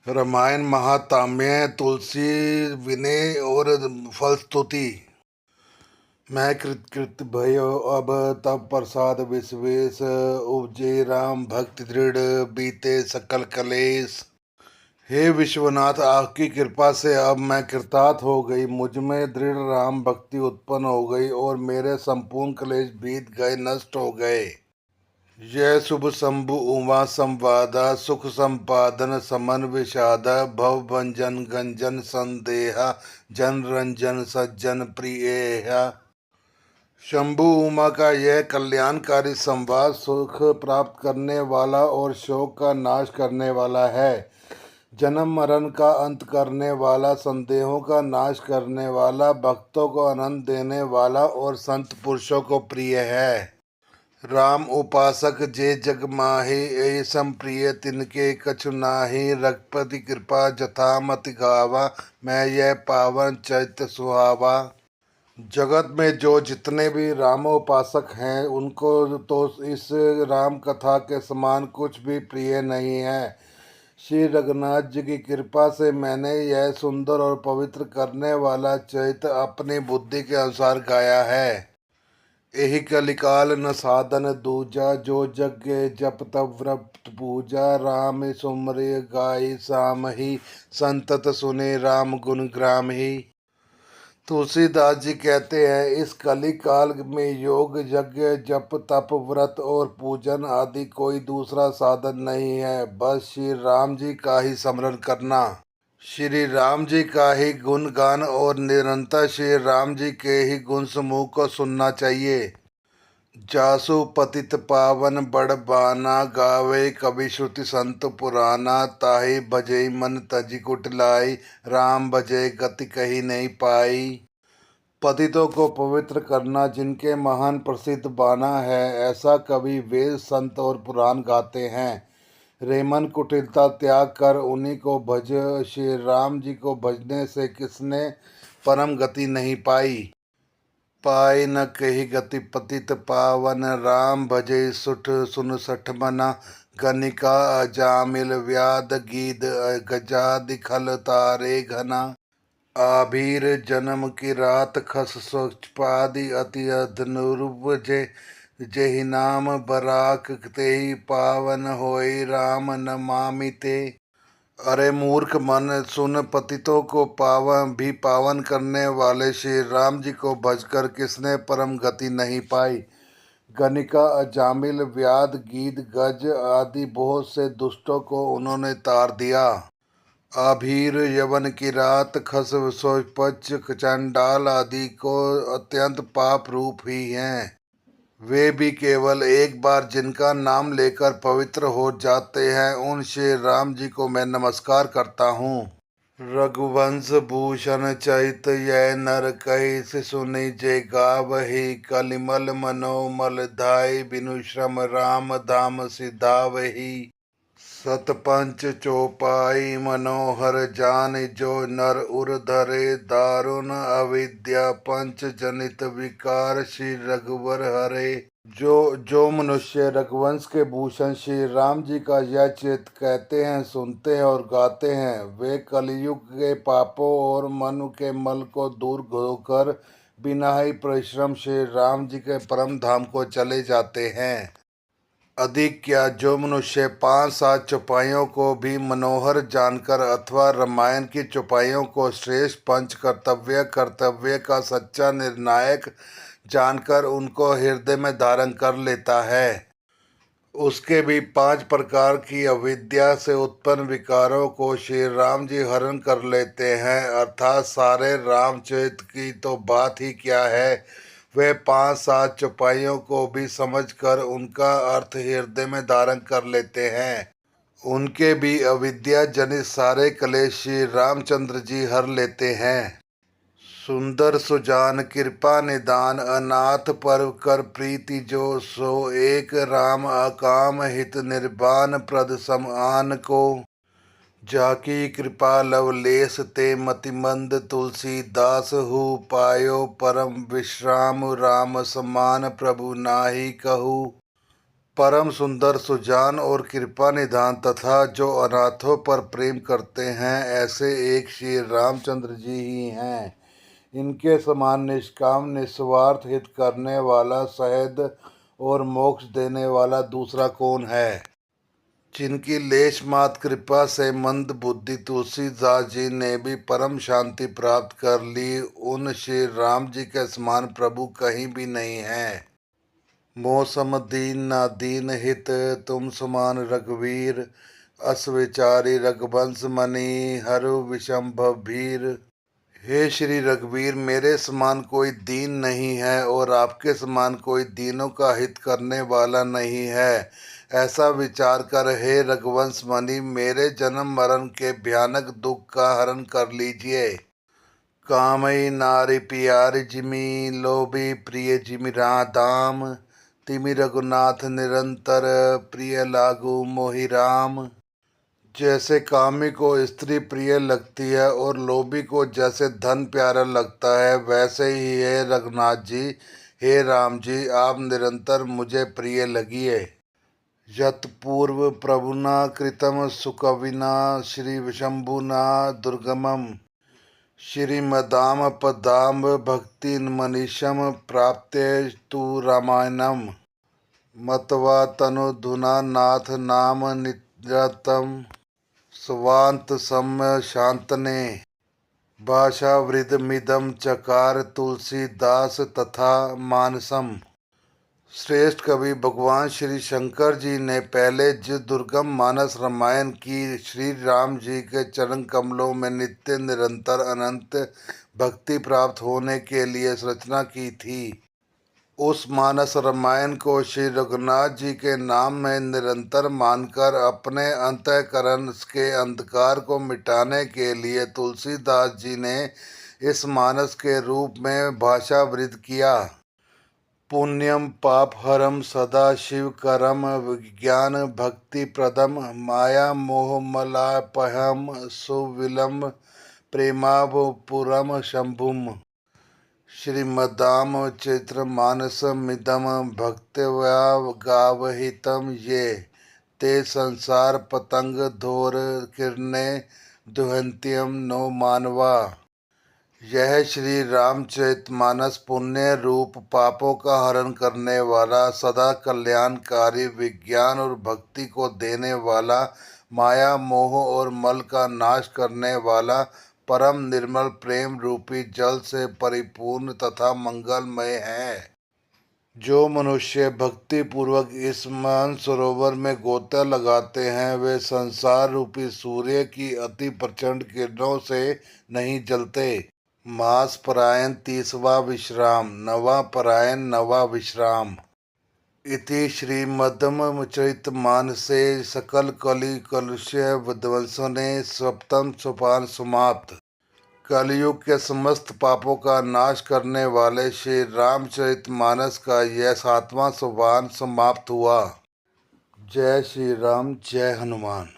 रामायण महाकाव्य तुलसी विनय और फलस्तुति। मैं कृत भयो अब तब प्रसाद विश्वेश उपजे राम भक्ति दृढ़ बीते सकल कलेश। हे विश्वनाथ, आपकी कृपा से अब मैं कृतार्थ हो गई। मुझ में दृढ़ राम भक्ति उत्पन्न हो गई और मेरे संपूर्ण क्लेश बीत गए, नष्ट हो गए। यह शुभ शंभु उमा संवादा सुख संपादन समन विषादा भव भंजन गंजन संदेहा जन रंजन सज्जन प्रिय। शंभु उमा का यह कल्याणकारी संवाद सुख प्राप्त करने वाला और शोक का नाश करने वाला है, जन्म मरण का अंत करने वाला, संदेहों का नाश करने वाला, भक्तों को आनंद देने वाला और संत पुरुषों को प्रिय है। राम उपासक जे जग माहि ऐ संप्रिय तिनके कछु नाहि। रघुपति कृपा जथा मति गावा मैं यह पावन चैत सुहावा। जगत में जो जितने भी रामोपासक हैं उनको तो इस राम कथा के समान कुछ भी प्रिय नहीं है। श्री रघुनाथ जी की कृपा से मैंने यह सुंदर और पवित्र करने वाला चैत अपनी बुद्धि के अनुसार गाया है। यही कलिकाल न साधन दूजा जो जग जप तप व्रत पूजा। राम सुमरि गाई साम ही संतत सुने राम गुण ग्राम ही। तुलसीदास जी कहते हैं, इस कली काल में योग यज्ञ जप तप व्रत और पूजन आदि कोई दूसरा साधन नहीं है, बस श्री राम जी का ही स्मरण करना, श्री राम जी का ही गुणगान और निरंतर श्री राम जी के ही गुण समूह को सुनना चाहिए। जासु पतित पावन बड़बाना गावे कवि श्रुति संत पुराना। ताहि भजई मन तजी कुटिलाई राम भजे गति कही नहीं पाई। पतितों को पवित्र करना जिनके महान प्रसिद्ध बाना है, ऐसा कवि वेद संत और पुराण गाते हैं। रेमन कुटिलता त्याग कर उन्हीं को भज। श्री राम जी को भजने से किसने परम गति नहीं पाई। पाई न कही गति पतित पावन राम भजे सुठ सुन सठ मना। गनिका अजामिल व्याध गीद गजादि खल तारे घना। आभीर जन्म की रात खस स्वच्छपादि अति अधनुरुपजे। जेहि नाम बराक तेहि पावन होई राम नमामि ते। अरे मूर्ख मन, सुन, पतितों को पावन करने वाले श्री राम जी को भजकर किसने परम गति नहीं पाई। गनिका अजामिल व्याध गीध गज आदि बहुत से दुष्टों को उन्होंने तार दिया। आभीर यवन की रात खस सोपच चंडाल आदि को अत्यंत पाप रूप ही हैं। वे भी केवल एक बार जिनका नाम लेकर पवित्र हो जाते हैं, उन श्री राम जी को मैं नमस्कार करता हूँ। रघुवंश भूषण चरित यह नर कहि सुनि जे गावहि। कलिमल मनोमल धाय बिनु श्रम राम धाम सिधावहि। सतपंच चौपाई मनोहर जान जो नर उर धरे। दारुण अविद्या पंच जनित विकार श्री रघुवर हरे। जो मनुष्य रघुवंश के भूषण श्री राम जी का यह चरित्र कहते हैं, सुनते हैं और गाते हैं, वे कलयुग के पापों और मन के मल को दूर धोकर बिना ही परिश्रम श्री राम जी के परम धाम को चले जाते हैं। अधिक क्या, जो मनुष्य 5-7 चौपाइयों को भी मनोहर जानकर अथवा रामायण की चौपाइयों को श्रेष्ठ पंच कर्तव्य का सच्चा निर्णायक जानकर उनको हृदय में धारण कर लेता है, उसके भी 5 प्रकार की अविद्या से उत्पन्न विकारों को श्री राम जी हरण कर लेते हैं। अर्थात सारे रामचरित की तो बात ही क्या है, वे 5-7 चौपाइयों को भी समझकर उनका अर्थ हृदय में धारण कर लेते हैं। उनके भी अविद्या जनित सारे क्लेश श्री रामचंद्र जी हर लेते हैं। सुंदर सुजान कृपा निदान अनाथ पर कर प्रीति जो। सो एक राम अकाम हित निर्बान प्रद समान को। जाकी कृपा लवलेस ते मतिमंद तुलसीदास हु। पायो परम विश्राम राम समान प्रभु नाहि कहु। परम सुंदर सुजान और कृपा निधान तथा जो अनाथों पर प्रेम करते हैं, ऐसे एक श्री रामचंद्र जी ही हैं। इनके समान निष्काम निस्वार्थ हित करने वाला, सहज और मोक्ष देने वाला दूसरा कौन है। जिनकी लेश मात कृपा से मंद बुद्धि तुलसीदास जी ने भी परम शांति प्राप्त कर ली, उन श्री राम जी के समान प्रभु कहीं भी नहीं है। मौसम दीन ना दीन हित तुम समान रघुवीर, अस विचारी रघुवंश मणि हरु विशंभव भीर। हे श्री रघुवीर, मेरे समान कोई दीन नहीं है और आपके समान कोई दीनों का हित करने वाला नहीं है। ऐसा विचार कर हे रघुवंश मणि, मेरे जन्म मरण के भयानक दुख का हरण कर लीजिए। कामई नारी प्यारी जिमि, लोभी प्रिय जिमि दाम, तिमि रघुनाथ निरंतर, प्रिय लागू मोहि राम। जैसे कामी को स्त्री प्रिय लगती है और लोभी को जैसे धन प्यारा लगता है, वैसे ही है रघुनाथ जी, हे राम जी, आप निरंतर मुझे प्रिय लगिए। यत पूर्व प्रभुना कृतम सुकविना, श्री विशंभुना दुर्गमम, श्रीमदाम पदाम भक्ति मनीषम प्राप्ते तु रामायणम। मत्वा तनुधुना नाथ नाम निरतम, स्वांत सम्य शांतने, भाषा वृद्धमिदम चकार तुलसीदास तथा मानसम। श्रेष्ठ कवि भगवान श्री शंकर जी ने पहले जिस दुर्गम मानस रामायण की श्री राम जी के चरण कमलों में नित्य निरंतर अनंत भक्ति प्राप्त होने के लिए रचना की थी, उस मानस रामायण को श्री रघुनाथ जी के नाम में निरंतर मानकर अपने अंतःकरण के अंधकार को मिटाने के लिए तुलसीदास जी ने इस मानस के रूप में भाषावृत किया। पुण्यम पापहरम सदा शिव करम, विज्ञान भक्ति प्रदम, माया मोह मलापहम, सुविलम प्रेमापुरम शंभुम। श्रीमदाम चैत्रमानसमिदं भक्त्या गावहितं ये, ते संसार पतंग धोर किरणे दुहन्त्यम नो मानवा। यह श्री रामचरितमानस पुण्य रूप पापों का हरण करने वाला, सदा कल्याणकारी, विज्ञान और भक्ति को देने वाला, माया मोह और मल का नाश करने वाला, परम निर्मल प्रेम रूपी जल से परिपूर्ण तथा मंगलमय है। जो मनुष्य भक्ति पूर्वक इस मान सरोवर में गोता लगाते हैं, वे संसार रूपी सूर्य की अति प्रचंड किरणों से नहीं जलते। मास परायण 30वां विश्राम, नवा परायण नवा विश्राम। इति श्रीमद्रामचरितमानसे सकल कलि कलुष विध्वंसने सप्तम सोपान समाप्त। कलयुग के समस्त पापों का नाश करने वाले श्री रामचरितमानस का यह 7वां सोपान समाप्त हुआ। जय श्री राम, जय हनुमान।